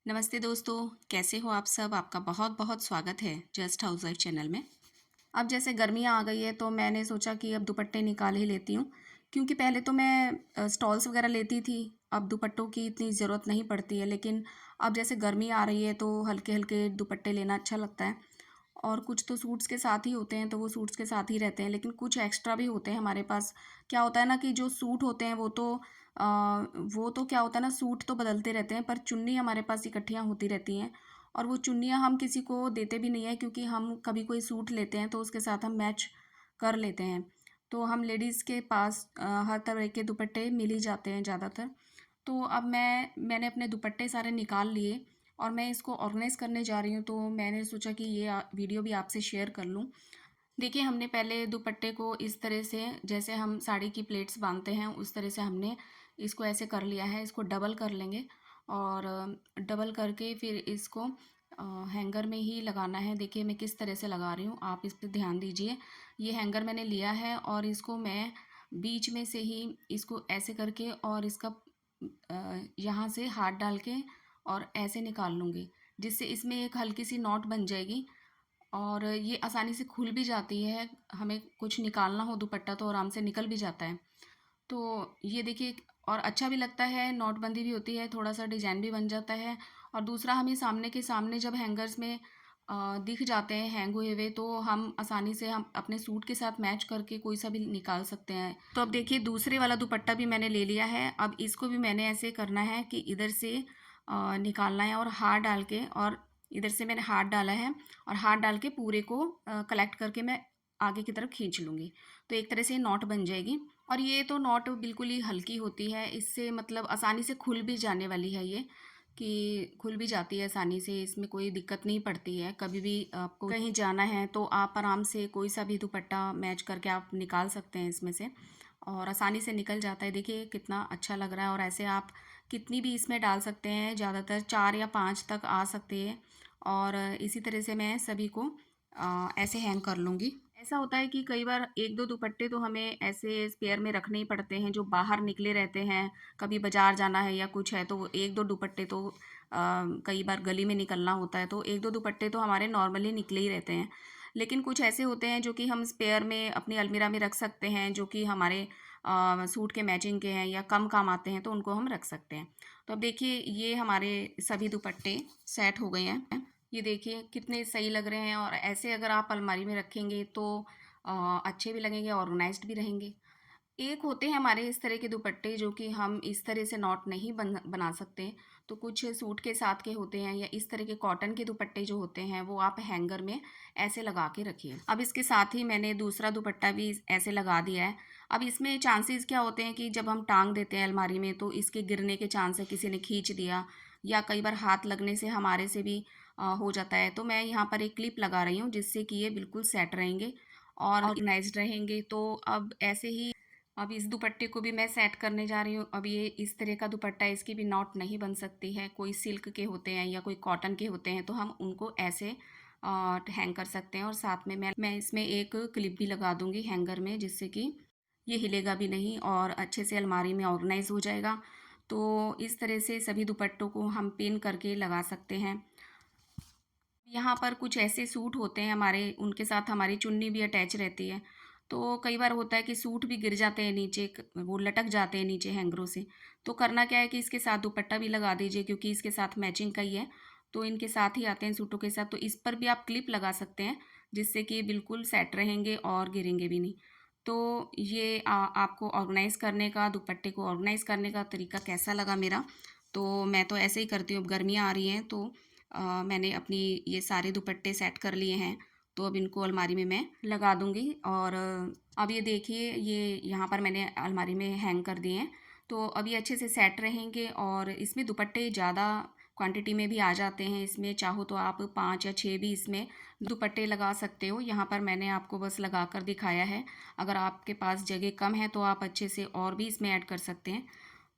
नमस्ते दोस्तों, कैसे हो आप सब? आपका बहुत बहुत स्वागत है जस्ट हाउसवाइफ चैनल में। अब जैसे गर्मियाँ आ गई है तो मैंने सोचा कि अब दुपट्टे निकाल ही लेती हूँ, क्योंकि पहले तो मैं स्टॉल्स वगैरह लेती थी। अब दुपट्टों की इतनी ज़रूरत नहीं पड़ती है, लेकिन अब जैसे गर्मी आ रही है तो हल्के हल्के दुपट्टे लेना अच्छा लगता है। और कुछ तो सूट्स के साथ ही होते हैं तो वो सूट्स के साथ ही रहते हैं, लेकिन कुछ एक्स्ट्रा भी होते हैं हमारे पास। क्या होता है ना कि जो सूट होते हैं वो तो क्या होता है ना, सूट तो बदलते रहते हैं पर चुन्नी हमारे पास इकट्ठियाँ होती रहती हैं। और वो चुन्नियाँ हम किसी को देते भी नहीं है, क्योंकि हम कभी कोई सूट लेते हैं तो उसके साथ हम मैच कर लेते हैं। तो हम लेडीज़ के पास हर तरह के दुपट्टे मिल ही जाते हैं ज़्यादातर। तो अब मैंने अपने दुपट्टे सारे निकाल लिए और मैं इसको ऑर्गेनाइज़ करने जा रही हूँ, तो मैंने सोचा कि ये वीडियो भी आपसे शेयर कर लूँ। देखिए, हमने पहले दुपट्टे को इस तरह से, जैसे हम साड़ी की प्लेट्स बांधते हैं उस तरह से हमने इसको ऐसे कर लिया है। इसको डबल कर लेंगे और डबल करके फिर इसको हैंगर में ही लगाना है। देखिए मैं किस तरह से लगा रही हूँ, आप इस पर ध्यान दीजिए। ये हैंगर मैंने लिया है और इसको मैं बीच में से ही इसको ऐसे करके और इसका यहाँ से हाथ डाल के और ऐसे निकाल लूँगी, जिससे इसमें एक हल्की सी नॉट बन जाएगी और ये आसानी से खुल भी जाती है। हमें कुछ निकालना हो दुपट्टा तो आराम से निकल भी जाता है। तो ये देखिए, और अच्छा भी लगता है, नोटबंदी भी होती है, थोड़ा सा डिजाइन भी बन जाता है। और दूसरा, हमें सामने के सामने जब हैंगर्स में दिख जाते हैं हैंग हुए हुए, तो हम आसानी से हम अपने सूट के साथ मैच करके कोई सा भी निकाल सकते हैं। तो अब देखिए, दूसरे वाला दुपट्टा भी मैंने ले लिया है। अब इसको भी मैंने ऐसे करना है कि इधर से निकालना है और हाथ डाल के, और इधर से मैंने हाथ डाला है और हाथ डाल के पूरे को कलेक्ट करके मैं आगे की तरफ खींच लूँगी। तो एक तरह से नॉट बन जाएगी। और ये तो नॉट बिल्कुल ही हल्की होती है, इससे मतलब आसानी से खुल भी जाने वाली है ये, कि खुल भी जाती है आसानी से, इसमें कोई दिक्कत नहीं पड़ती है। कभी भी आपको कहीं जाना है तो आप आराम से कोई सा भी दुपट्टा मैच करके आप निकाल सकते हैं इसमें से, और आसानी से निकल जाता है। देखिए कितना अच्छा लग रहा है। और ऐसे आप कितनी भी इसमें डाल सकते हैं, ज़्यादातर 4 या 5 तक आ सकते हैं। और इसी तरह से मैं सभी को ऐसे हैंग कर लूँगी। ऐसा होता है कि कई बार 1-2 दुपट्टे तो हमें ऐसे स्पेयर में रखने ही पड़ते हैं, जो बाहर निकले रहते हैं। कभी बाज़ार जाना है या कुछ है तो 1-2 दुपट्टे तो कई बार गली में निकलना होता है, तो 1-2 दुपट्टे तो हमारे नॉर्मली निकले ही रहते हैं। लेकिन कुछ ऐसे होते हैं जो कि हम स्पेयर में अपनी अलमीरा में रख सकते हैं, जो कि हमारे सूट के मैचिंग के हैं या कम काम आते हैं, तो उनको हम रख सकते हैं। तो अब देखिए, ये हमारे सभी दुपट्टे सेट हो गए हैं। ये देखिए कितने सही लग रहे हैं, और ऐसे अगर आप अलमारी में रखेंगे तो अच्छे भी लगेंगे, ऑर्गेनाइज्ड भी रहेंगे। एक होते हैं हमारे इस तरह के दुपट्टे जो कि हम इस तरह से नॉट नहीं बना सकते, तो कुछ सूट के साथ के होते हैं, या इस तरह के कॉटन के दुपट्टे जो होते हैं वो आप हैंगर में ऐसे लगा के रखिए। अब इसके साथ ही मैंने दूसरा दुपट्टा भी ऐसे लगा दिया है। अब इसमें चांसेस क्या होते हैं कि जब हम टांग देते हैं अलमारी में तो इसके गिरने के चांस है, किसी ने खींच दिया या कई बार हाथ लगने से हमारे से भी हो जाता है। तो मैं यहाँ पर एक क्लिप लगा रही हूँ, जिससे कि ये बिल्कुल सेट रहेंगे और ऑर्गेनाइज्ड रहेंगे। तो अब ऐसे ही, अब इस दुपट्टे को भी मैं सेट करने जा रही हूँ। अब ये इस तरह का दुपट्टा है, इसकी भी नॉट नहीं बन सकती है। कोई सिल्क के होते हैं या कोई कॉटन के होते हैं तो हम उनको ऐसे हैंग कर सकते हैं। और साथ में मैं इसमें एक क्लिप भी लगा दूंगी हैंगर में, जिससे कि ये हिलेगा भी नहीं और अच्छे से अलमारी में ऑर्गेनाइज हो जाएगा। तो इस तरह से सभी दुपट्टों को हम पिन करके लगा सकते हैं। यहाँ पर कुछ ऐसे सूट होते हैं हमारे, उनके साथ हमारी चुन्नी भी अटैच रहती है। तो कई बार होता है कि सूट भी गिर जाते हैं नीचे, वो लटक जाते हैं नीचे हैंगरों से। तो करना क्या है कि इसके साथ दुपट्टा भी लगा दीजिए, क्योंकि इसके साथ मैचिंग का ही है। तो इनके साथ ही आते हैं सूटों के साथ, तो इस पर भी आप क्लिप लगा सकते हैं, जिससे कि बिल्कुल सेट रहेंगे और गिरेंगे भी नहीं। तो ये आपको ऑर्गेनाइज़ करने का, दुपट्टे को ऑर्गेनाइज़ करने का तरीका कैसा लगा मेरा? तो मैं तो ऐसे ही करती हूँ। अब गर्मियाँ आ रही हैं तो मैंने अपनी ये सारे दुपट्टे सेट कर लिए हैं, तो अब इनको अलमारी में मैं लगा दूँगी। और अब ये देखिए, ये यहाँ पर मैंने अलमारी में हैंग कर दिए हैं। तो अब ये अच्छे से सेट रहेंगे, और इसमें दुपट्टे ज़्यादा क्वांटिटी में भी आ जाते हैं। इसमें चाहो तो आप 5 या 6 भी इसमें दुपट्टे लगा सकते हो। यहाँ पर मैंने आपको बस लगा कर दिखाया है। अगर आपके पास जगह कम है तो आप अच्छे से और भी इसमें ऐड कर सकते हैं।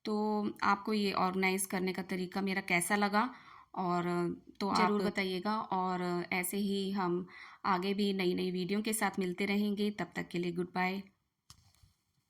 तो आपको ये ऑर्गेनाइज़ करने का तरीका मेरा कैसा लगा, और तो ज़रूर बताइएगा। और ऐसे ही हम आगे भी नई नई वीडियो के साथ मिलते रहेंगे। तब तक के लिए गुड बाय।